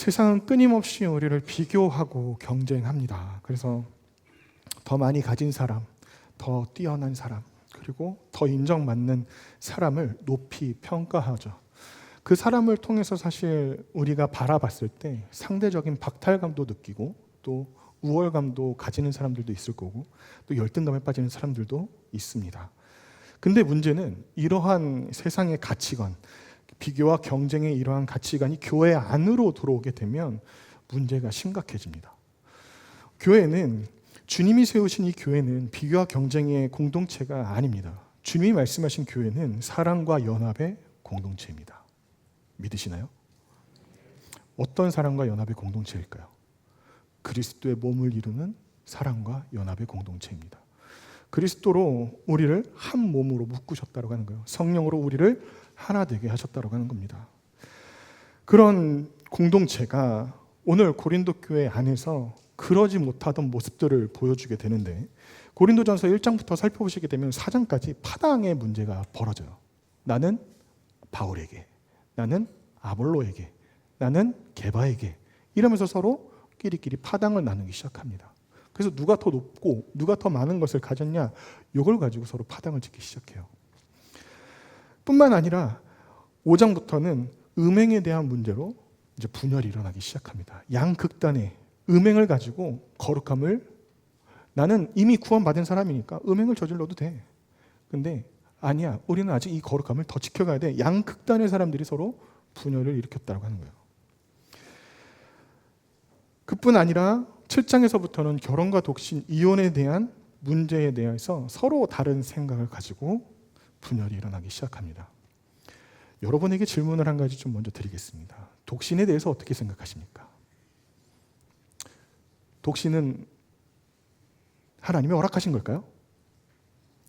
세상은 끊임없이 우리를 비교하고 경쟁합니다. 그래서 더 많이 가진 사람, 더 뛰어난 사람, 그리고 더 인정받는 사람을 높이 평가하죠. 그 사람을 통해서 사실 우리가 바라봤을 때 상대적인 박탈감도 느끼고 또 우월감도 가지는 사람들도 있을 거고 또 열등감에 빠지는 사람들도 있습니다. 근데 문제는 이러한 세상의 가치관, 비교와 경쟁의 이러한 가치관이 교회 안으로 들어오게 되면 문제가 심각해집니다. 교회는 주님이 세우신 이 교회는 비교와 경쟁의 공동체가 아닙니다. 주님이 말씀하신 교회는 사랑과 연합의 공동체입니다. 믿으시나요? 어떤 사랑과 연합의 공동체일까요? 그리스도의 몸을 이루는 사랑과 연합의 공동체입니다. 그리스도로 우리를 한 몸으로 묶으셨다고 하는 거예요. 성령으로 우리를 하나 되게 하셨다고 하는 겁니다. 그런 공동체가 오늘 고린도 교회 안에서 그러지 못하던 모습들을 보여주게 되는데 고린도전서 1장부터 살펴보시게 되면 4장까지 파당의 문제가 벌어져요. 나는 바울에게, 나는 아볼로에게, 나는 게바에게 이러면서 서로 끼리끼리 파당을 나누기 시작합니다. 그래서 누가 더 높고 누가 더 많은 것을 가졌냐 이걸 가지고 서로 파당을 짓기 시작해요. 뿐만 아니라 5장부터는 음행에 대한 문제로 이제 분열이 일어나기 시작합니다. 양극단의 음행을 가지고 거룩함을 나는 이미 구원받은 사람이니까 음행을 저질러도 돼. 근데 아니야. 우리는 아직 이 거룩함을 더 지켜가야 돼. 양극단의 사람들이 서로 분열을 일으켰다고 하는 거예요. 그뿐 아니라 7장에서부터는 결혼과 독신, 이혼에 대한 문제에 대해서 서로 다른 생각을 가지고 분열이 일어나기 시작합니다. 여러분에게 질문을 한 가지 좀 먼저 드리겠습니다. 독신에 대해서 어떻게 생각하십니까? 독신은 하나님이 허락하신 걸까요?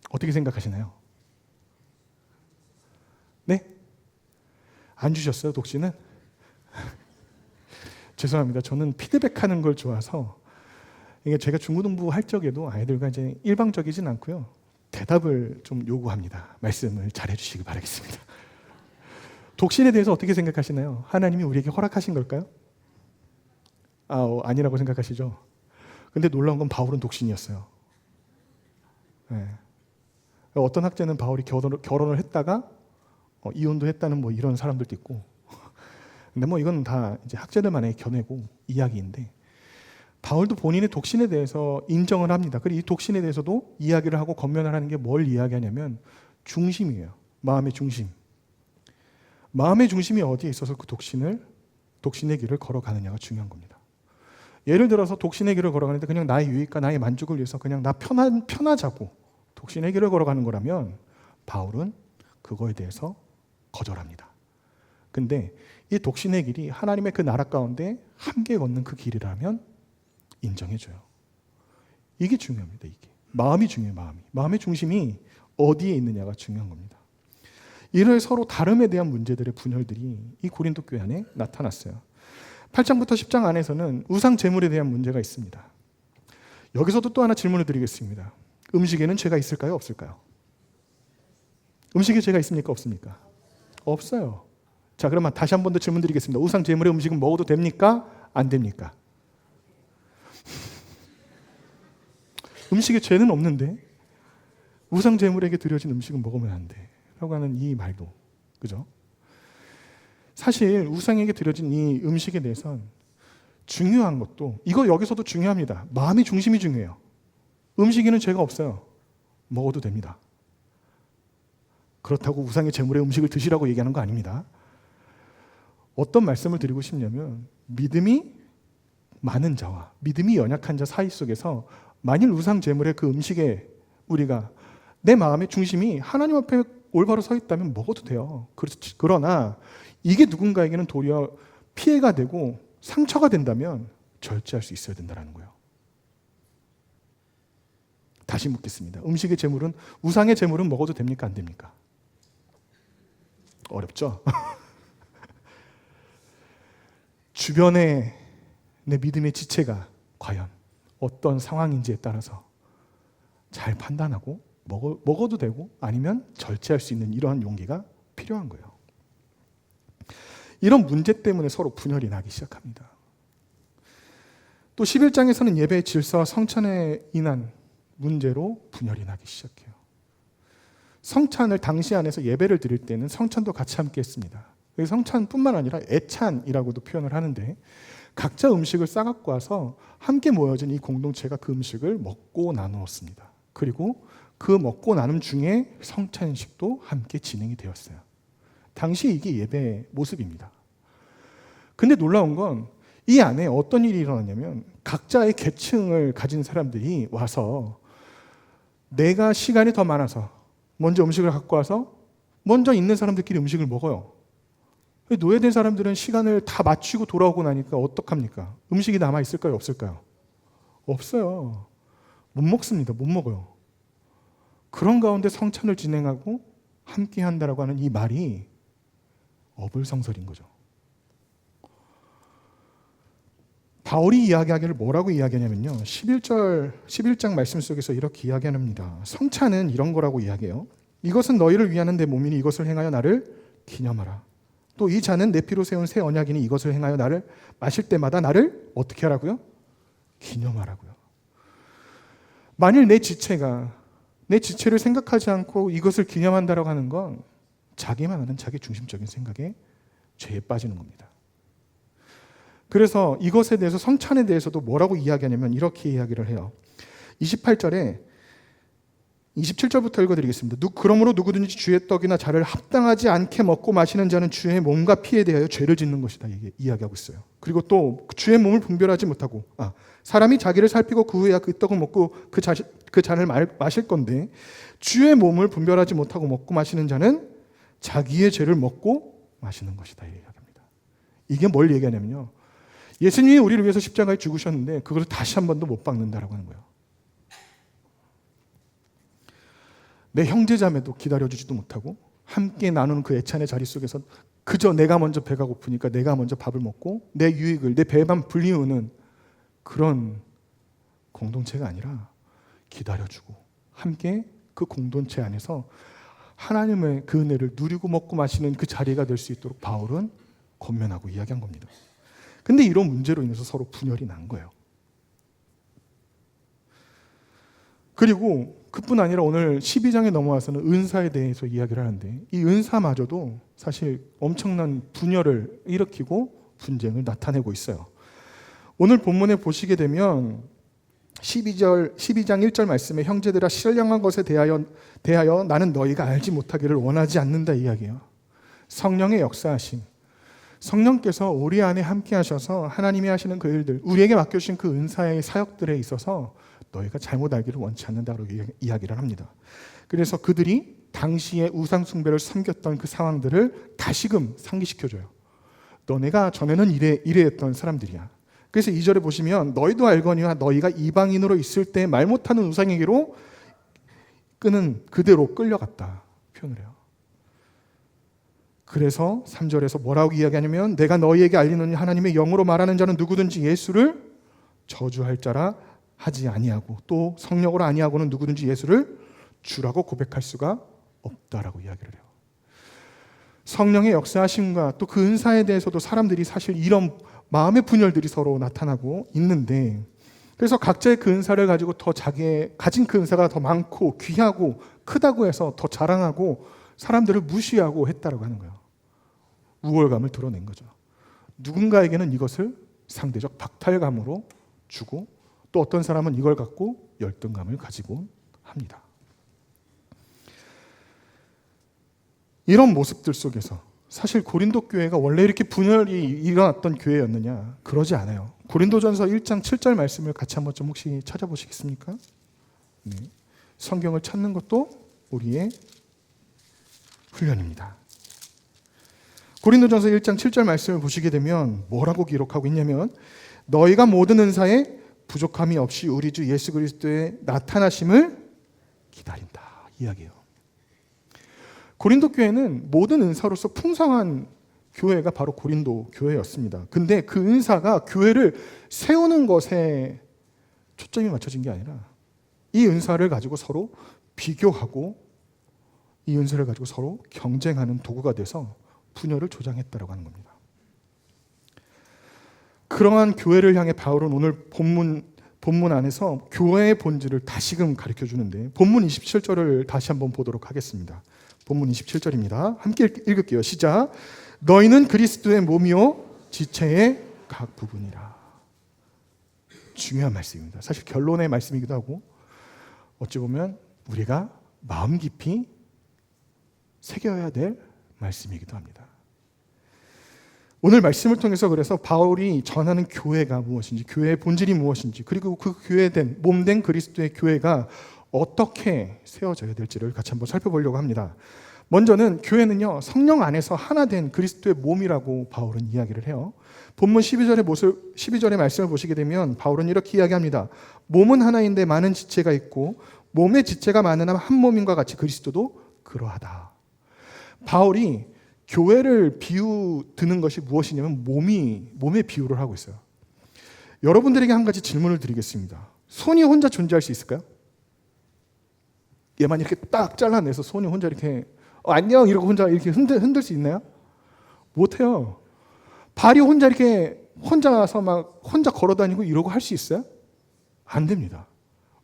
어떻게 생각하시나요? 네? 안 주셨어요, 독신은? 죄송합니다. 저는 피드백하는 걸 좋아서 이게 제가 중고등부 할 적에도 아이들과 이제 일방적이진 않고요. 대답을 좀 요구합니다. 말씀을 잘 해주시기 바라겠습니다. 독신에 대해서 어떻게 생각하시나요? 하나님이 우리에게 허락하신 걸까요? 아니라고 생각하시죠? 근데 놀라운 건 바울은 독신이었어요. 네. 어떤 학자는 바울이 결혼을 했다가 이혼도 했다는 뭐 이런 사람들도 있고 근데 뭐 이건 다 이제 학자들만의 견해고 이야기인데 바울도 본인의 독신에 대해서 인정을 합니다. 그리고 이 독신에 대해서도 이야기를 하고 권면을 하는 게 뭘 이야기하냐면 중심이에요. 마음의 중심. 마음의 중심이 어디에 있어서 그 독신의 길을 걸어가느냐가 중요한 겁니다. 예를 들어서 독신의 길을 걸어가는데 그냥 나의 유익과 나의 만족을 위해서 그냥 나 편하자고 독신의 길을 걸어가는 거라면 바울은 그거에 대해서 거절합니다. 근데 이 독신의 길이 하나님의 그 나라 가운데 함께 걷는 그 길이라면 인정해줘요. 이게 중요합니다. 이게 마음이 중요해요. 마음의 중심이 어디에 있느냐가 중요한 겁니다. 이를 서로 다름에 대한 문제들의 분열들이 이 고린도 교회 안에 나타났어요. 8장부터 10장 안에서는 우상 제물에 대한 문제가 있습니다. 여기서도 또 하나 질문을 드리겠습니다. 음식에는 죄가 있을까요? 없을까요? 음식에 죄가 있습니까? 없습니까? 없어요. 자, 그러면 다시 한 번 더 질문 드리겠습니다. 우상 제물의 음식은 먹어도 됩니까? 안 됩니까? 음식에 죄는 없는데 우상 제물에게 드려진 음식은 먹으면 안 돼 라고 하는 이 말도, 그죠? 사실 우상에게 드려진 이 음식에 대해서는 중요한 것도 이거 여기서도 중요합니다. 마음의 중심이 중요해요. 음식에는 죄가 없어요. 먹어도 됩니다. 그렇다고 우상의 제물의 음식을 드시라고 얘기하는 거 아닙니다. 어떤 말씀을 드리고 싶냐면 믿음이 많은 자와 믿음이 연약한 자 사이 속에서 만일 우상 제물의 그 음식에 우리가 내 마음의 중심이 하나님 앞에 올바로 서 있다면 먹어도 돼요. 그러나 이게 누군가에게는 도리어 피해가 되고 상처가 된다면 절제할 수 있어야 된다는 거예요. 다시 묻겠습니다. 음식의 제물은, 우상의 제물은 먹어도 됩니까? 안 됩니까? 어렵죠? 주변의 내 믿음의 지체가 과연 어떤 상황인지에 따라서 잘 판단하고 먹어도 되고 아니면 절제할 수 있는 이러한 용기가 필요한 거예요. 이런 문제 때문에 서로 분열이 나기 시작합니다. 또 11장에서는 예배의 질서와 성찬에 인한 문제로 분열이 나기 시작해요. 성찬을 당시 안에서 예배를 드릴 때는 성찬도 같이 함께 했습니다. 성찬뿐만 아니라 애찬이라고도 표현을 하는데 각자 음식을 싸갖고 와서 함께 모여진 이 공동체가 그 음식을 먹고 나누었습니다. 그리고 그 먹고 나눔 중에 성찬식도 함께 진행이 되었어요. 당시 이게 예배의 모습입니다. 근데 놀라운 건 이 안에 어떤 일이 일어났냐면 각자의 계층을 가진 사람들이 와서 내가 시간이 더 많아서 먼저 음식을 갖고 와서 먼저 있는 사람들끼리 음식을 먹어요. 노예된 사람들은 시간을 다 맞추고 돌아오고 나니까 어떡합니까? 음식이 남아있을까요? 없을까요? 없어요. 못 먹습니다. 못 먹어요. 그런 가운데 성찬을 진행하고 함께 한다라고 하는 이 말이 어불성설인 거죠. 바울이 이야기하기를 뭐라고 이야기하냐면요. 11장 말씀 속에서 이렇게 이야기합니다. 성찬은 이런 거라고 이야기해요. 이것은 너희를 위하는 내 몸이니 이것을 행하여 나를 기념하라. 또 이 잔은 내 피로 세운 새 언약이니 이것을 행하여 나를 마실 때마다 나를 어떻게 하라고요? 기념하라고요. 만일 내 지체를 생각하지 않고 이것을 기념한다라고 하는 건 자기만 아는 자기 중심적인 생각에 죄에 빠지는 겁니다. 그래서 이것에 대해서 성찬에 대해서도 뭐라고 이야기하냐면 이렇게 이야기를 해요. 27절부터 읽어드리겠습니다. 그러므로 누구든지 주의 떡이나 잔을 합당하지 않게 먹고 마시는 자는 주의 몸과 피에 대하여 죄를 짓는 것이다 이야기하고 있어요. 그리고 또 주의 몸을 분별하지 못하고 사람이 자기를 살피고 그 후에야 그 떡을 먹고 그 잔을 마실 건데 주의 몸을 분별하지 못하고 먹고 마시는 자는 자기의 죄를 먹고 마시는 것이다 이야기합니다. 이게 뭘 얘기하냐면요. 예수님이 우리를 위해서 십자가에 죽으셨는데 그것을 다시 한 번도 못 박는다라고 하는 거예요. 내 형제자매도 기다려주지도 못하고 함께 나누는 그 애찬의 자리 속에서 그저 내가 먼저 배가 고프니까 내가 먼저 밥을 먹고 내 유익을 내 배만 불리우는 그런 공동체가 아니라 기다려주고 함께 그 공동체 안에서 하나님의 그 은혜를 누리고 먹고 마시는 그 자리가 될 수 있도록 바울은 권면하고 이야기한 겁니다. 근데 이런 문제로 인해서 서로 분열이 난 거예요. 그리고 그뿐 아니라 오늘 12장에 넘어와서는 은사에 대해서 이야기를 하는데 이 은사마저도 사실 엄청난 분열을 일으키고 분쟁을 나타내고 있어요. 오늘 본문에 보시게 되면 12장 1절 말씀에 형제들아 신령한 것에 대하여 나는 너희가 알지 못하기를 원하지 않는다 이야기해요. 성령의 역사하심. 성령께서 우리 안에 함께 하셔서 하나님이 하시는 그 일들, 우리에게 맡겨주신 그 은사의 사역들에 있어서 너희가 잘못 알기를 원치 않는다고 이야기를 합니다. 그래서 그들이 당시에 우상 숭배를 섬겼던 그 상황들을 다시금 상기시켜줘요. 너네가 전에는 이래했던 사람들이야. 그래서 2절에 보시면 너희도 알거니와 너희가 이방인으로 있을 때 말 못하는 우상에게로 끄는 그대로 끌려갔다 표현을 해요. 그래서 3절에서 뭐라고 이야기하냐면 내가 너희에게 알리노니 하나님의 영으로 말하는 자는 누구든지 예수를 저주할 자라 하지 아니하고 또 성령으로 아니하고는 누구든지 예수를 주라고 고백할 수가 없다라고 이야기를 해요. 성령의 역사하심과 또 그 은사에 대해서도 사람들이 사실 이런 마음의 분열들이 서로 나타나고 있는데 그래서 각자의 그 은사를 가지고 더 자기의 가진 그 은사가 더 많고 귀하고 크다고 해서 더 자랑하고 사람들을 무시하고 했다라고 하는 거예요. 우월감을 드러낸 거죠. 누군가에게는 이것을 상대적 박탈감으로 주고 또 어떤 사람은 이걸 갖고 열등감을 가지고 합니다. 이런 모습들 속에서 사실 고린도 교회가 원래 이렇게 분열이 일어났던 교회였느냐? 그러지 않아요. 고린도전서 1장 7절 말씀을 같이 한번 좀 혹시 찾아보시겠습니까? 네. 성경을 찾는 것도 우리의 훈련입니다. 고린도전서 1장 7절 말씀을 보시게 되면 뭐라고 기록하고 있냐면 너희가 모든 은사에 부족함이 없이 우리 주 예수 그리스도의 나타나심을 기다린다 이야기해요. 고린도 교회는 모든 은사로서 풍성한 교회가 바로 고린도 교회였습니다. 근데 그 은사가 교회를 세우는 것에 초점이 맞춰진 게 아니라 이 은사를 가지고 서로 비교하고 이 은사를 가지고 서로 경쟁하는 도구가 돼서 분열을 조장했다라고 하는 겁니다. 그러한 교회를 향해 바울은 오늘 본문 안에서 교회의 본질을 다시금 가르쳐 주는데, 본문 27절을 다시 한번 보도록 하겠습니다. 본문 27절입니다. 함께 읽을게요. 시작. 너희는 그리스도의 몸이요 지체의 각 부분이라. 중요한 말씀입니다. 사실 결론의 말씀이기도 하고, 어찌 보면 우리가 마음 깊이 새겨야 될 말씀이기도 합니다. 오늘 말씀을 통해서 그래서 바울이 전하는 교회가 무엇인지, 교회의 본질이 무엇인지, 그리고 그 교회된 몸된 그리스도의 교회가 어떻게 세워져야 될지를 같이 한번 살펴보려고 합니다. 먼저는 교회는요, 성령 안에서 하나 된 그리스도의 몸이라고 바울은 이야기를 해요. 본문 12절의 말씀을 보시게 되면 바울은 이렇게 이야기합니다. 몸은 하나인데 많은 지체가 있고 몸의 지체가 많으나 한 몸인과 같이 그리스도도 그러하다. 바울이 교회를 드는 것이 무엇이냐면 몸의 비유를 하고 있어요. 여러분들에게 한 가지 질문을 드리겠습니다. 손이 혼자 존재할 수 있을까요? 얘만 이렇게 딱 잘라내서 손이 혼자 이렇게 안녕 이러고 혼자 이렇게 흔들 수 있나요? 못해요. 발이 혼자 이렇게 혼자서 막 혼자 걸어다니고 이러고 할 수 있어요? 안 됩니다.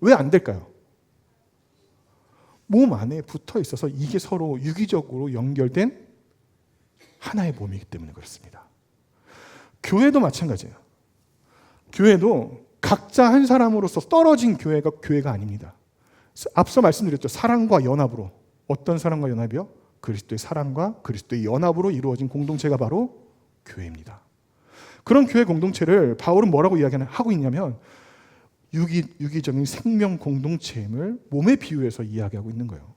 왜 안 될까요? 몸 안에 붙어 있어서 이게 서로 유기적으로 연결된 하나의 몸이기 때문에 그렇습니다. 교회도 마찬가지예요. 교회도 각자 한 사람으로서 떨어진 교회가 교회가 아닙니다. 앞서 말씀드렸죠. 사랑과 연합으로. 어떤 사랑과 연합이요? 그리스도의 사랑과 그리스도의 연합으로 이루어진 공동체가 바로 교회입니다. 그런 교회 공동체를 바울은 뭐라고 하고 있냐면 유기적인 생명 공동체임을 몸에 비유해서 이야기하고 있는 거예요.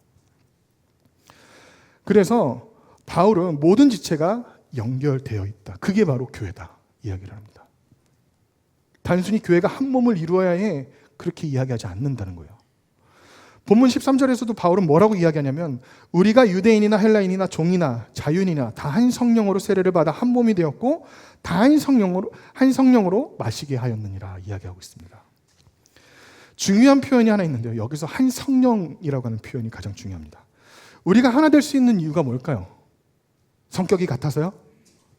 그래서 바울은 모든 지체가 연결되어 있다. 그게 바로 교회다. 이야기를 합니다. 단순히 교회가 한 몸을 이루어야 해 그렇게 이야기하지 않는다는 거예요. 본문 13절에서도 바울은 뭐라고 이야기하냐면 우리가 유대인이나 헬라인이나 종이나 자유인이나 다 한 성령으로 세례를 받아 한 몸이 되었고 다 한 성령으로 마시게 하였느니라 이야기하고 있습니다. 중요한 표현이 하나 있는데요. 여기서 한 성령이라고 하는 표현이 가장 중요합니다. 우리가 하나 될 수 있는 이유가 뭘까요? 성격이 같아서요?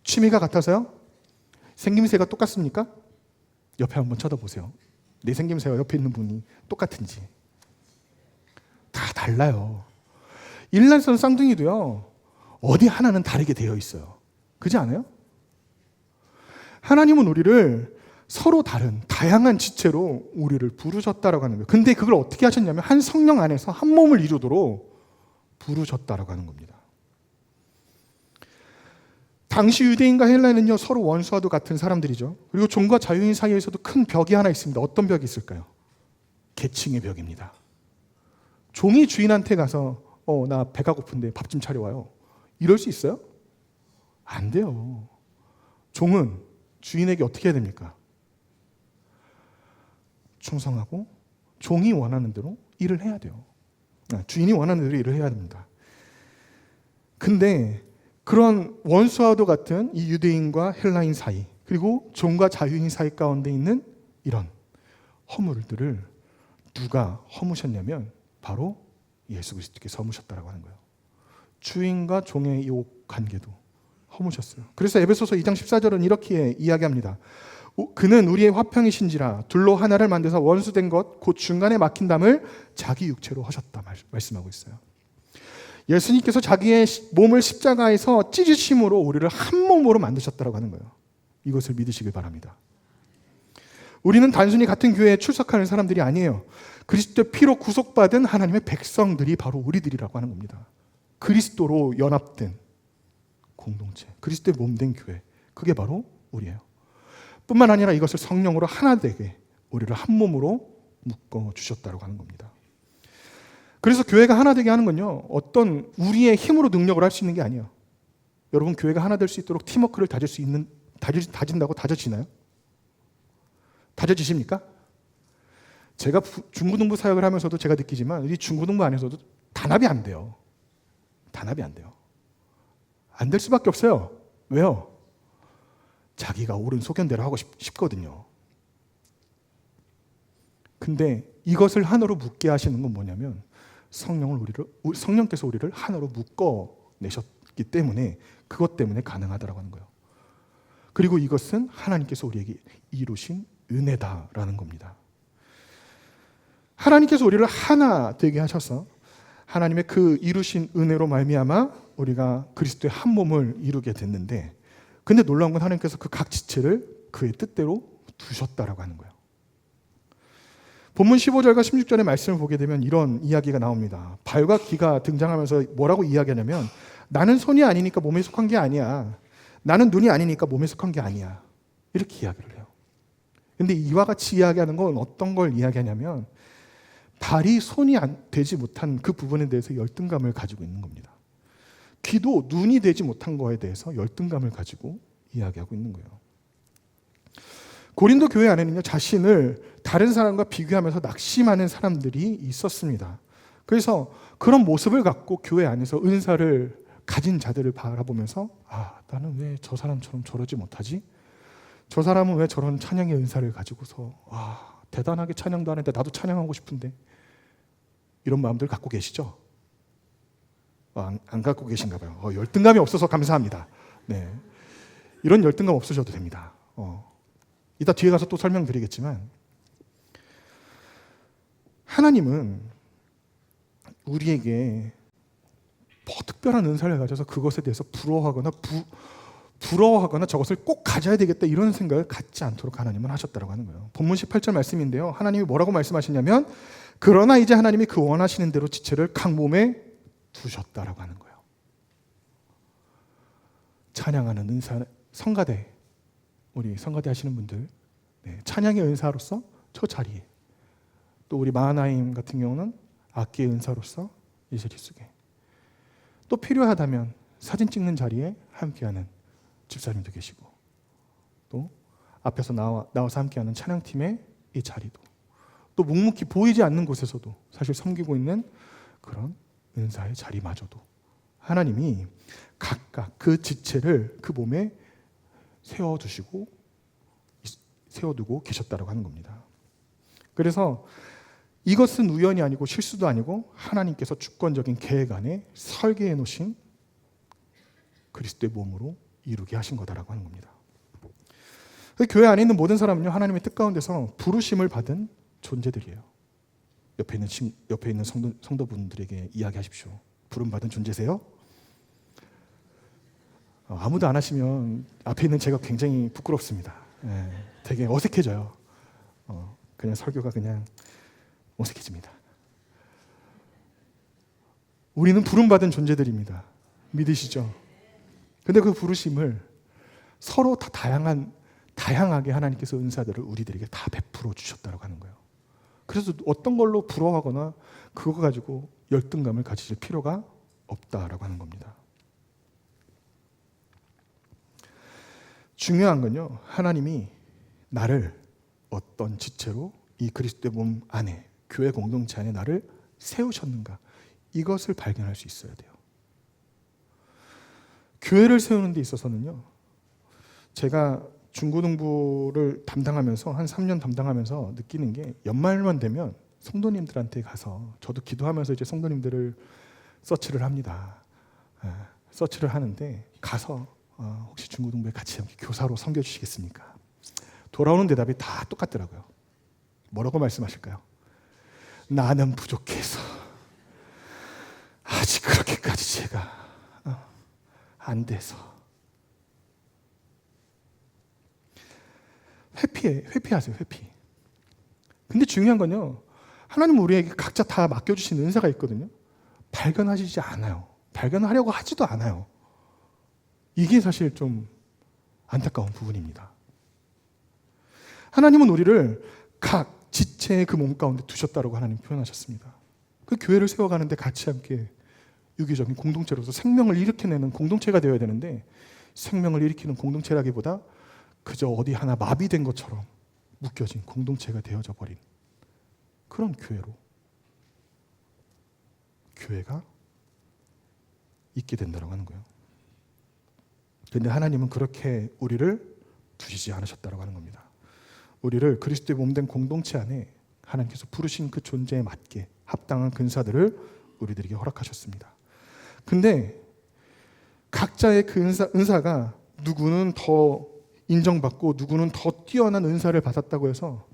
취미가 같아서요? 생김새가 똑같습니까? 옆에 한번 쳐다보세요. 내 생김새와 옆에 있는 분이 똑같은지. 다 달라요. 일란성 쌍둥이도요, 어디 하나는 다르게 되어 있어요. 그렇지 않아요? 하나님은 우리를 서로 다른 다양한 지체로 우리를 부르셨다라고 하는 거예요. 근데 그걸 어떻게 하셨냐면 한 성령 안에서 한 몸을 이루도록 부르셨다라고 하는 겁니다. 당시 유대인과 헬라인은요, 서로 원수와도 같은 사람들이죠. 그리고 종과 자유인 사이에서도 큰 벽이 하나 있습니다. 어떤 벽이 있을까요? 계층의 벽입니다. 종이 주인한테 가서 나 배가 고픈데 밥 좀 차려와요. 이럴 수 있어요? 안 돼요. 종은 주인에게 어떻게 해야 됩니까? 충성하고 종이 원하는 대로 일을 해야 돼요. 주인이 원하는 대로 일을 해야 됩니다. 근데 그런 원수와도 같은 이 유대인과 헬라인 사이, 그리고 종과 자유인 사이 가운데 있는 이런 허물들을 누가 허무셨냐면 바로 예수 그리스도께서 허무셨다라고 하는 거예요. 주인과 종의 이 관계도 허무셨어요. 그래서 에베소서 2장 14절은 이렇게 이야기합니다. 그는 우리의 화평이신지라 둘로 하나를 만드사 원수된 것 곧 중간에 막힌 담을 자기 육체로 하셨다 말씀하고 있어요. 예수님께서 자기의 몸을 십자가에서 찢으심으로 우리를 한 몸으로 만드셨다고 하는 거예요. 이것을 믿으시길 바랍니다. 우리는 단순히 같은 교회에 출석하는 사람들이 아니에요. 그리스도의 피로 구속받은 하나님의 백성들이 바로 우리들이라고 하는 겁니다. 그리스도로 연합된 공동체, 그리스도의 몸된 교회, 그게 바로 우리예요. 뿐만 아니라 이것을 성령으로 하나 되게 우리를 한 몸으로 묶어주셨다고 하는 겁니다. 그래서 교회가 하나 되게 하는 건요, 어떤 우리의 힘으로 능력을 할 수 있는 게 아니에요. 여러분, 교회가 하나 될 수 있도록 팀워크를 다진다고 다져지나요? 다져지십니까? 제가 중고등부 사역을 하면서도 제가 느끼지만 이 중고등부 안에서도 단합이 안 돼요. 단합이 안 돼요. 안 될 수밖에 없어요. 왜요? 자기가 옳은 소견대로 하고 싶거든요. 근데 이것을 하나로 묶게 하시는 건 뭐냐면 성령께서 우리를 하나로 묶어내셨기 때문에 그것 때문에 가능하다라고 하는 거예요. 그리고 이것은 하나님께서 우리에게 이루신 은혜다라는 겁니다. 하나님께서 우리를 하나 되게 하셔서 하나님의 그 이루신 은혜로 말미암아 우리가 그리스도의 한 몸을 이루게 됐는데, 근데 놀라운 건 하나님께서 그 각 지체를 그의 뜻대로 두셨다라고 하는 거예요. 본문 15절과 16절의 말씀을 보게 되면 이런 이야기가 나옵니다. 발과 귀가 등장하면서 뭐라고 이야기하냐면, 나는 손이 아니니까 몸에 속한 게 아니야. 나는 눈이 아니니까 몸에 속한 게 아니야. 이렇게 이야기를 해요. 근데 이와 같이 이야기하는 건 어떤 걸 이야기하냐면, 발이 손이 되지 못한 그 부분에 대해서 열등감을 가지고 있는 겁니다. 귀도 눈이 되지 못한 거에 대해서 열등감을 가지고 이야기하고 있는 거예요. 고린도 교회 안에는요, 자신을 다른 사람과 비교하면서 낙심하는 사람들이 있었습니다. 그래서 그런 모습을 갖고 교회 안에서 은사를 가진 자들을 바라보면서, 나는 왜 저 사람처럼 저러지 못하지? 저 사람은 왜 저런 찬양의 은사를 가지고서 대단하게 찬양도 하는데 나도 찬양하고 싶은데, 이런 마음들 갖고 계시죠? 안 갖고 계신가 봐요. 열등감이 없어서 감사합니다. 네. 이런 열등감 없으셔도 됩니다. 이따 뒤에 가서 또 설명드리겠지만, 하나님은 우리에게 뭐 특별한 은사를 가져서 그것에 대해서 부러워하거나 저것을 꼭 가져야 되겠다 이런 생각을 갖지 않도록 하나님은 하셨다고 하는 거예요. 본문 18절 말씀인데요, 하나님이 뭐라고 말씀하시냐면, 그러나 이제 하나님이 그 원하시는 대로 지체를 각 몸에 두셨다라고 하는 거예요. 찬양하는 은사, 성가대, 우리 성가대 하시는 분들, 찬양의 은사로서 저 자리에, 또 우리 마하나임 같은 경우는 악기의 은사로서 이 자리 속에, 또 필요하다면 사진 찍는 자리에 함께하는 집사님도 계시고, 또 앞에서 나와서 함께하는 찬양팀의 이 자리도, 또 묵묵히 보이지 않는 곳에서도 사실 섬기고 있는 그런 은사의 자리마저도 하나님이 각각 그 지체를 그 몸에 세워두고 계셨다고 하는 겁니다. 그래서 이것은 우연이 아니고 실수도 아니고 하나님께서 주권적인 계획 안에 설계해 놓으신 그리스도의 몸으로 이루게 하신 거다라고 하는 겁니다. 교회 안에 있는 모든 사람은요, 하나님의 뜻 가운데서 부르심을 받은 존재들이에요. 옆에 있는 성도분들에게 이야기하십시오. 부름받은 존재세요? 아무도 안 하시면 앞에 있는 제가 굉장히 부끄럽습니다. 되게 어색해져요. 그냥 설교가 그냥 어색해집니다. 우리는 부름받은 존재들입니다. 믿으시죠? 근데 그 부르심을 서로 다 다양하게 하나님께서 은사들을 우리들에게 다 베풀어 주셨다고 하는 거예요. 그래서 어떤 걸로 부러워하거나 그거 가지고 열등감을 가지실 필요가 없다라고 하는 겁니다. 중요한 건요, 하나님이 나를 어떤 지체로 이 그리스도의 몸 안에, 교회 공동체 안에 나를 세우셨는가, 이것을 발견할 수 있어야 돼요. 교회를 세우는 데 있어서는요, 제가 중고등부를 담당하면서 한 3년 담당하면서 느끼는 게, 연말만 되면 성도님들한테 가서, 저도 기도하면서 이제 성도님들을 서치를 합니다. 서치를 하는데 가서 혹시 중고등부에 같이 함께 교사로 섬겨주시겠습니까? 돌아오는 대답이 다 똑같더라고요. 뭐라고 말씀하실까요? 나는 부족해서 아직 그렇게까지 제가 안 돼서. 회피하세요, 회피. 근데 중요한 건요, 하나님은 우리에게 각자 다 맡겨주신 은사가 있거든요. 발견하시지 않아요. 발견하려고 하지도 않아요. 이게 사실 좀 안타까운 부분입니다. 하나님은 우리를 각 지체의 그 몸 가운데 두셨다고 하나님 표현하셨습니다. 그 교회를 세워가는데 같이 함께 유기적인 공동체로서 생명을 일으켜내는 공동체가 되어야 되는데, 생명을 일으키는 공동체라기보다 그저 어디 하나 마비된 것처럼 묶여진 공동체가 되어져 버린 그런 교회가 있게 된다고 하는 거예요. 그런데 하나님은 그렇게 우리를 두시지 않으셨다고 하는 겁니다. 우리를 그리스도의 몸된 공동체 안에 하나님께서 부르신 그 존재에 맞게 합당한 근사들을 우리들에게 허락하셨습니다. 근데 각자의 그 은사가 누구는 더 인정받고 누구는 더 뛰어난 은사를 받았다고 해서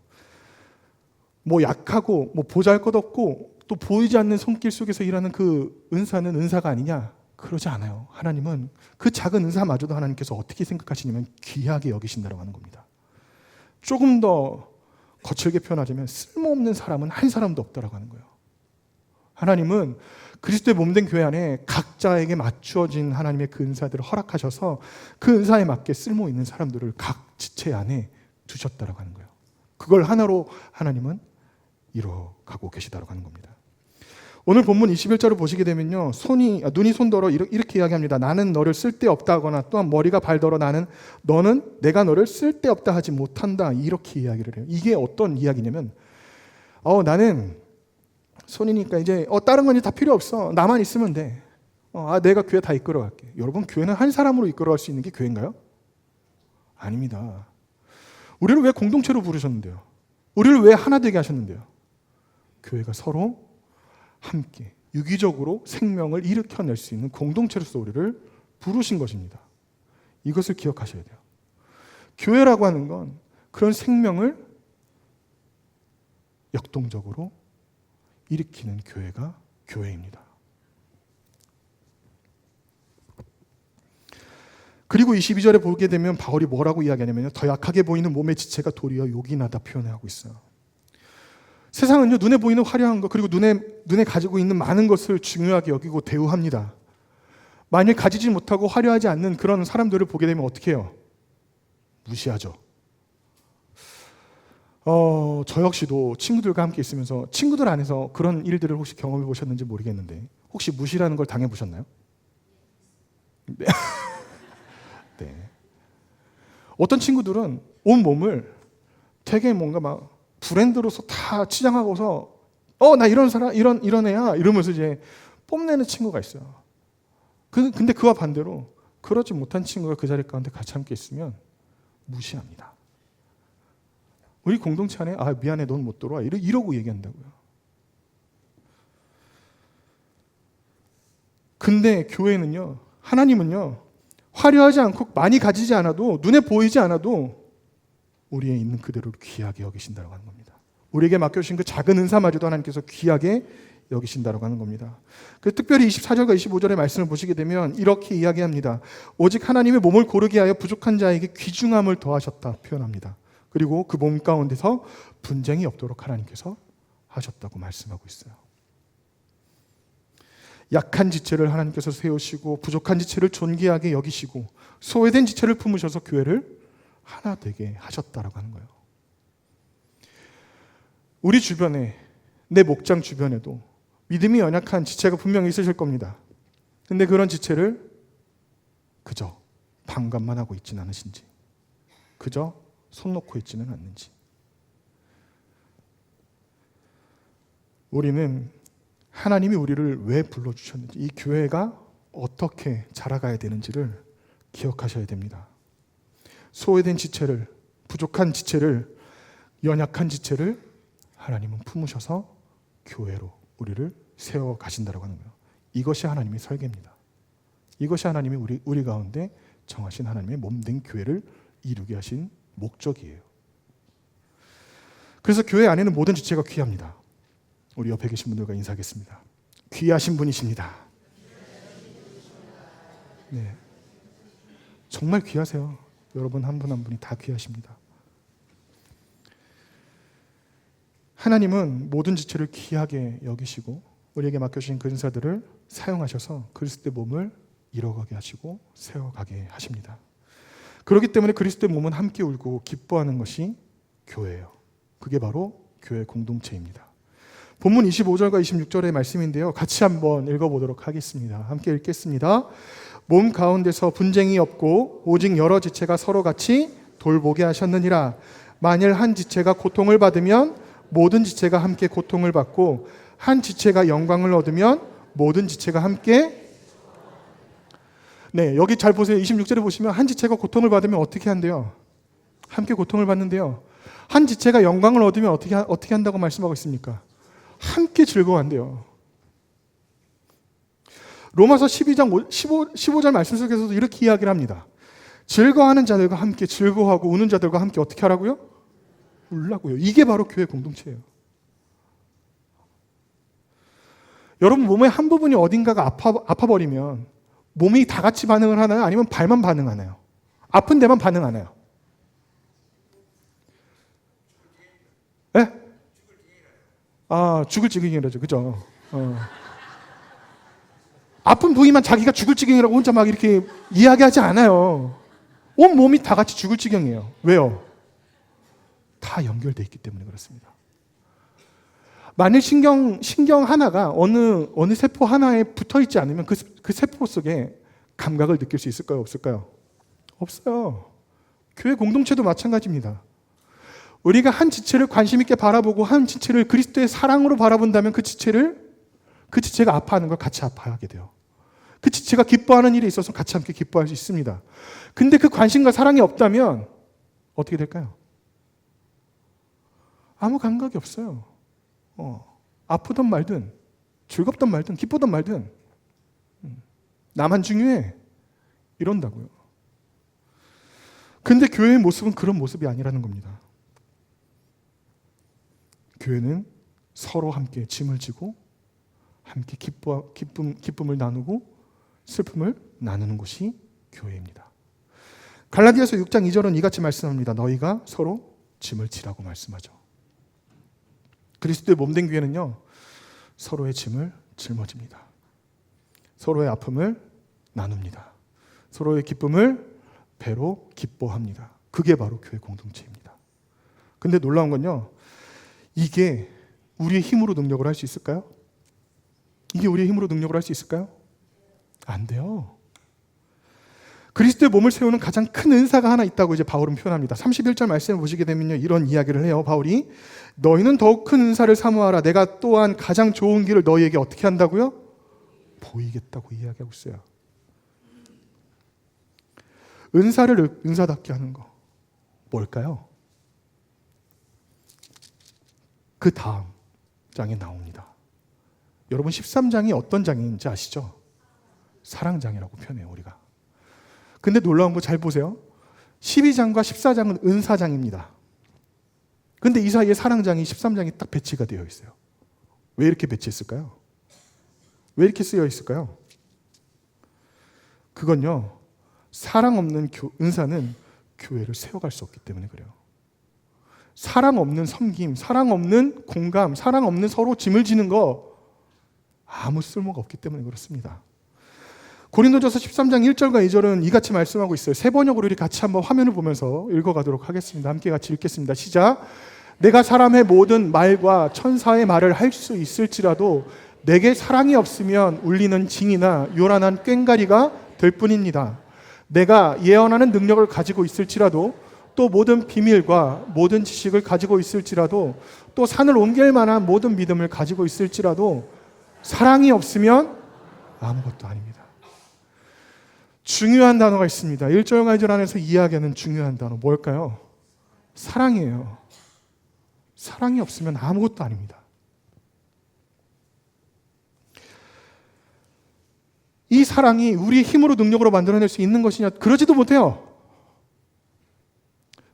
뭐 약하고 뭐 보잘것없고 또 보이지 않는 손길 속에서 일하는 그 은사는 은사가 아니냐? 그러지 않아요. 하나님은 그 작은 은사마저도 하나님께서 어떻게 생각하시냐면 귀하게 여기신다고 하는 겁니다. 조금 더 거칠게 표현하자면 쓸모없는 사람은 한 사람도 없다라고 하는 거예요. 하나님은 그리스도의 몸된 교회 안에 각자에게 맞추어진 하나님의 그 은사들을 허락하셔서 그 은사에 맞게 쓸모 있는 사람들을 각 지체 안에 두셨다라고 하는 거예요. 그걸 하나로 하나님은 이뤄가고 계시다라고 하는 겁니다. 오늘 본문 21절을 보시게 되면요, 눈이 손더러 이렇게 이야기합니다. 나는 너를 쓸데없다 하거나 또한 머리가 발더러 너는 내가 너를 쓸데없다 하지 못한다, 이렇게 이야기를 해요. 이게 어떤 이야기냐면 나는 손이니까 이제 다른 건 다 필요 없어. 나만 있으면 돼. 내가 교회 다 이끌어갈게. 여러분, 교회는 한 사람으로 이끌어갈 수 있는 게 교회인가요? 아닙니다. 우리를 왜 공동체로 부르셨는데요? 우리를 왜 하나 되게 하셨는데요? 교회가 서로 함께 유기적으로 생명을 일으켜낼 수 있는 공동체로서 우리를 부르신 것입니다. 이것을 기억하셔야 돼요. 교회라고 하는 건 그런 생명을 역동적으로 일으키는 교회가 교회입니다. 그리고 22절에 보게 되면 바울이 뭐라고 이야기하냐면요, 더 약하게 보이는 몸의 지체가 도리어 요긴하다 표현하고 있어요. 세상은요, 눈에 보이는 화려한 것, 그리고 눈에 가지고 있는 많은 것을 중요하게 여기고 대우합니다. 만일 가지지 못하고 화려하지 않는 그런 사람들을 보게 되면 어떻게 해요? 무시하죠. 저 역시도 친구들과 함께 있으면서 친구들 안에서 그런 일들을 혹시 경험해 보셨는지 모르겠는데, 혹시 무시라는 걸 당해 보셨나요? 네. 네. 어떤 친구들은 온 몸을 되게 뭔가 막 브랜드로서 다 치장하고서 나 이런 사람, 이런 애야 이러면서 이제 뽐내는 친구가 있어요. 근데 그와 반대로 그러지 못한 친구가 그 자리 가운데 같이 함께 있으면 무시합니다. 우리 공동체 안에 미안해, 넌 못 들어와 이러고 얘기한다고요. 근데 교회는요, 하나님은요, 화려하지 않고 많이 가지지 않아도, 눈에 보이지 않아도 우리에 있는 그대로 귀하게 여기신다고 하는 겁니다. 우리에게 맡겨주신 그 작은 은사마저도 하나님께서 귀하게 여기신다고 하는 겁니다. 그래서 특별히 24절과 25절의 말씀을 보시게 되면 이렇게 이야기합니다. 오직 하나님의 몸을 고르게 하여 부족한 자에게 귀중함을 더하셨다 표현합니다. 그리고 그 몸 가운데서 분쟁이 없도록 하나님께서 하셨다고 말씀하고 있어요. 약한 지체를 하나님께서 세우시고 부족한 지체를 존귀하게 여기시고 소외된 지체를 품으셔서 교회를 하나 되게 하셨다라고 하는 거예요. 우리 주변에, 내 목장 주변에도 믿음이 연약한 지체가 분명히 있으실 겁니다. 근데 그런 지체를 그저 방관만 하고 있지는 않으신지, 그저 손 놓고 있지는 않는지. 우리는 하나님이 우리를 왜 불러주셨는지, 이 교회가 어떻게 자라가야 되는지를 기억하셔야 됩니다. 소외된 지체를, 부족한 지체를, 연약한 지체를 하나님은 품으셔서 교회로 우리를 세워 가신다고 하는 거예요. 이것이 하나님의 설계입니다. 이것이 하나님이 우리 가운데 정하신 하나님의 몸된 교회를 이루게 하신 목적이에요. 그래서 교회 안에는 모든 지체가 귀합니다. 우리 옆에 계신 분들과 인사하겠습니다. 귀하신 분이십니다. 네, 정말 귀하세요. 여러분 한 분 한 분이 다 귀하십니다. 하나님은 모든 지체를 귀하게 여기시고 우리에게 맡겨주신 그 은사들을 사용하셔서 그리스도의 몸을 이뤄가게 하시고 세워가게 하십니다. 그렇기 때문에 그리스도의 몸은 함께 울고 기뻐하는 것이 교회예요. 그게 바로 교회 공동체입니다. 본문 25절과 26절의 말씀인데요, 같이 한번 읽어보도록 하겠습니다. 함께 읽겠습니다. 몸 가운데서 분쟁이 없고 오직 여러 지체가 서로 같이 돌보게 하셨느니라. 만일 한 지체가 고통을 받으면 모든 지체가 함께 고통을 받고 한 지체가 영광을 얻으면 모든 지체가 함께. 네, 여기 잘 보세요. 26절에 보시면 한 지체가 고통을 받으면 어떻게 한대요? 함께 고통을 받는데요. 한 지체가 영광을 얻으면 어떻게 한다고 말씀하고 있습니까? 함께 즐거워한대요. 로마서 12장 15절 말씀 속에서도 이렇게 이야기를 합니다. 즐거워하는 자들과 함께 즐거워하고 우는 자들과 함께 어떻게 하라고요? 울라고요. 이게 바로 교회 공동체예요. 여러분 몸의 한 부분이 어딘가가 아파버리면 몸이 다 같이 반응을 하나요? 아니면 발만 반응하나요? 아픈 데만 반응하나요? 예? 죽을 지경이라죠. 그죠? 아픈 부위만 자기가 죽을 지경이라고 혼자 막 이렇게 이야기하지 않아요. 온 몸이 다 같이 죽을 지경이에요. 왜요? 다 연결되어 있기 때문에 그렇습니다. 만일 신경 하나가 어느 세포 하나에 붙어 있지 않으면 그 세포 속에 감각을 느낄 수 있을까요? 없을까요? 없어요. 교회 공동체도 마찬가지입니다. 우리가 한 지체를 관심 있게 바라보고 한 지체를 그리스도의 사랑으로 바라본다면 그 지체가 아파하는 걸 같이 아파하게 돼요. 그 지체가 기뻐하는 일에 있어서 같이 함께 기뻐할 수 있습니다. 근데 그 관심과 사랑이 없다면 어떻게 될까요? 아무 감각이 없어요. 아프든 말든 즐겁든 말든 기쁘든 말든 나만 중요해 이런다고요. 근데 교회의 모습은 그런 모습이 아니라는 겁니다. 교회는 서로 함께 짐을 지고 함께 기쁨을 나누고 슬픔을 나누는 곳이 교회입니다. 갈라디아서 6장 2절은 이같이 말씀합니다. 너희가 서로 짐을 지라고 말씀하죠. 그리스도의 몸된 교회는요, 서로의 짐을 짊어집니다. 서로의 아픔을 나눕니다. 서로의 기쁨을 배로 기뻐합니다. 그게 바로 교회 공동체입니다. 근데 놀라운 건요, 이게 우리의 힘으로 능력을 할 수 있을까요? 이게 우리의 힘으로 능력을 할 수 있을까요? 안 돼요. 그리스도의 몸을 세우는 가장 큰 은사가 하나 있다고 이제 바울은 표현합니다. 31절 말씀을 보시게 되면요, 이런 이야기를 해요. 바울이 너희는 더욱 큰 은사를 사모하라. 내가 또한 가장 좋은 길을 너희에게 어떻게 한다고요? 보이겠다고 이야기하고 있어요. 은사를 은사답게 하는 거 뭘까요? 그 다음 장에 나옵니다. 여러분 13장이 어떤 장인지 아시죠? 사랑장이라고 표현해요, 우리가. 근데 놀라운 거 잘 보세요. 12장과 14장은 은사장입니다. 근데 이 사이에 사랑장이 13장이 딱 배치가 되어 있어요. 왜 이렇게 배치했을까요? 왜 이렇게 쓰여 있을까요? 그건요, 사랑 없는 은사는 교회를 세워갈 수 없기 때문에 그래요. 사랑 없는 섬김, 사랑 없는 공감, 사랑 없는 서로 짐을 지는 거 아무 쓸모가 없기 때문에 그렇습니다. 고린도전서 13장 1절과 2절은 이같이 말씀하고 있어요. 세 번역으로 우리 같이 한번 화면을 보면서 읽어가도록 하겠습니다. 함께 같이 읽겠습니다. 시작. 내가 사람의 모든 말과 천사의 말을 할 수 있을지라도 내게 사랑이 없으면 울리는 징이나 요란한 꽹가리가 될 뿐입니다. 내가 예언하는 능력을 가지고 있을지라도 또 모든 비밀과 모든 지식을 가지고 있을지라도 또 산을 옮길 만한 모든 믿음을 가지고 있을지라도 사랑이 없으면 아무것도 아닙니다. 중요한 단어가 있습니다. 1절과 2절 안에서 이야기하는 중요한 단어 뭘까요? 사랑이에요. 사랑이 없으면 아무것도 아닙니다. 이 사랑이 우리의 힘으로 능력으로 만들어낼 수 있는 것이냐? 그러지도 못해요.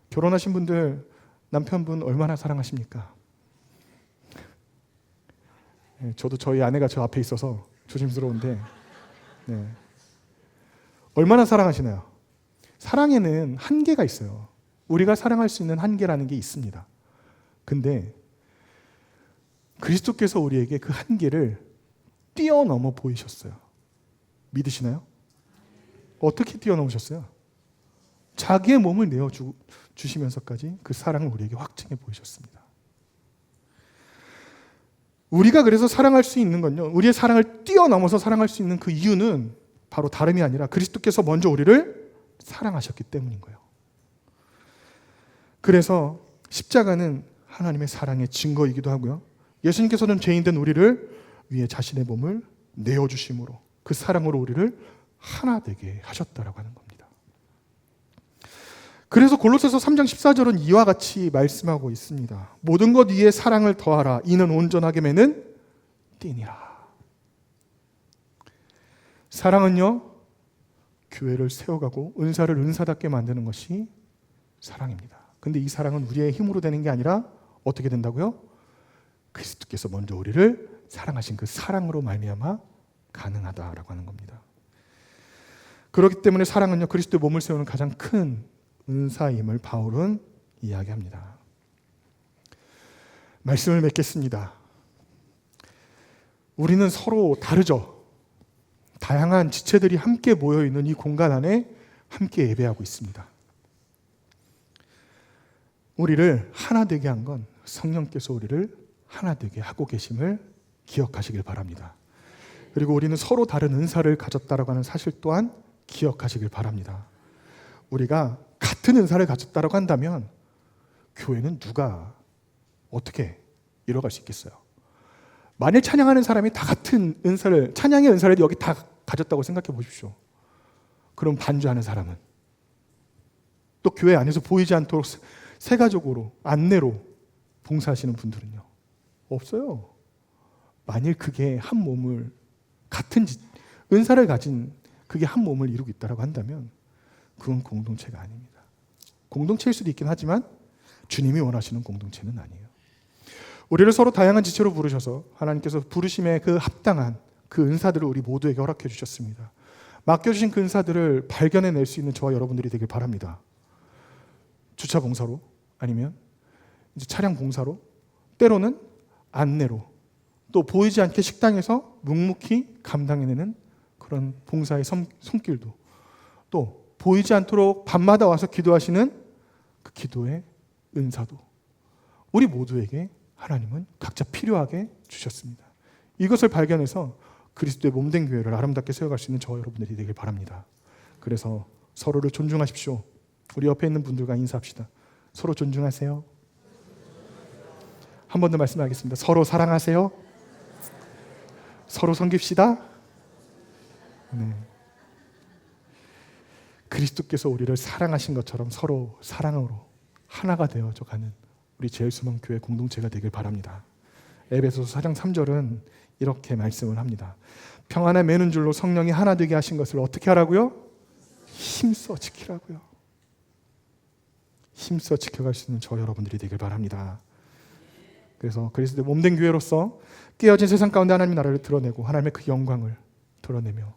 결혼하신 분들 남편분 얼마나 사랑하십니까? 네, 저도 저희 아내가 저 앞에 있어서 조심스러운데 네. 얼마나 사랑하시나요? 사랑에는 한계가 있어요. 우리가 사랑할 수 있는 한계라는 게 있습니다. 근데 그리스도께서 우리에게 그 한계를 뛰어넘어 보이셨어요. 믿으시나요? 어떻게 뛰어넘으셨어요? 자기의 몸을 내어주시면서까지 그 사랑을 우리에게 확증해 보이셨습니다. 우리가 그래서 사랑할 수 있는 건요, 우리의 사랑을 뛰어넘어서 사랑할 수 있는 그 이유는 바로 다름이 아니라 그리스도께서 먼저 우리를 사랑하셨기 때문인 거예요. 그래서 십자가는 하나님의 사랑의 증거이기도 하고요, 예수님께서는 죄인된 우리를 위해 자신의 몸을 내어주심으로 그 사랑으로 우리를 하나 되게 하셨다라고 하는 겁니다. 그래서 골로새서 3장 14절은 이와 같이 말씀하고 있습니다. 모든 것 위에 사랑을 더하라. 이는 온전하게 매는 띠니라. 사랑은요, 교회를 세워가고 은사를 은사답게 만드는 것이 사랑입니다. 근데 이 사랑은 우리의 힘으로 되는 게 아니라 어떻게 된다고요? 그리스도께서 먼저 우리를 사랑하신 그 사랑으로 말미암아 가능하다라고 하는 겁니다. 그렇기 때문에 사랑은요, 그리스도의 몸을 세우는 가장 큰 은사임을 바울은 이야기합니다. 말씀을 맺겠습니다. 우리는 서로 다르죠. 다양한 지체들이 함께 모여있는 이 공간 안에 함께 예배하고 있습니다. 우리를 하나 되게 한 건 성령께서 우리를 하나 되게 하고 계심을 기억하시길 바랍니다. 그리고 우리는 서로 다른 은사를 가졌다라고 하는 사실 또한 기억하시길 바랍니다. 우리가 같은 은사를 가졌다라고 한다면 교회는 누가 어떻게 이뤄갈 수 있겠어요? 만일 찬양하는 사람이 다 같은 은사를, 찬양의 은사를 여기 다 가졌다고 생각해 보십시오. 그럼 반주하는 사람은, 또 교회 안에서 보이지 않도록 세가족으로 안내로 봉사하시는 분들은요, 없어요. 만일 그게 한 몸을, 같은 은사를 가진 그게 한 몸을 이루고 있다고 한다면 그건 공동체가 아닙니다. 공동체일 수도 있긴 하지만 주님이 원하시는 공동체는 아니에요. 우리를 서로 다양한 지체로 부르셔서 하나님께서 부르심에 그 합당한 그 은사들을 우리 모두에게 허락해 주셨습니다. 맡겨주신 그 은사들을 발견해낼 수 있는 저와 여러분들이 되길 바랍니다. 주차 봉사로, 아니면 이제 차량 봉사로, 때로는 안내로, 또 보이지 않게 식당에서 묵묵히 감당해내는 그런 봉사의 손길도, 또 보이지 않도록 밤마다 와서 기도하시는 그 기도의 은사도 우리 모두에게 하나님은 각자 필요하게 주셨습니다. 이것을 발견해서 그리스도의 몸된 교회를 아름답게 세워갈 수 있는 저와 여러분들이 되길 바랍니다. 그래서 서로를 존중하십시오. 우리 옆에 있는 분들과 인사합시다. 서로 존중하세요. 한 번 더 말씀하겠습니다. 서로 사랑하세요. 서로 섬깁시다. 네. 그리스도께서 우리를 사랑하신 것처럼 서로 사랑으로 하나가 되어져 가는 우리 제일소망 교회 공동체가 되길 바랍니다. 에베소서 4장 3절은 이렇게 말씀을 합니다. 평안에 매는 줄로 성령이 하나 되게 하신 것을 어떻게 하라고요? 힘써 지키라고요. 힘써 지켜갈 수 있는 저 여러분들이 되길 바랍니다. 그래서 그리스도의 몸된 교회로서 깨어진 세상 가운데 하나님의 나라를 드러내고 하나님의 그 영광을 드러내며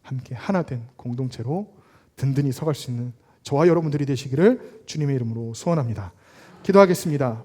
함께 하나 된 공동체로 든든히 서갈 수 있는 저와 여러분들이 되시기를 주님의 이름으로 소원합니다. 기도하겠습니다.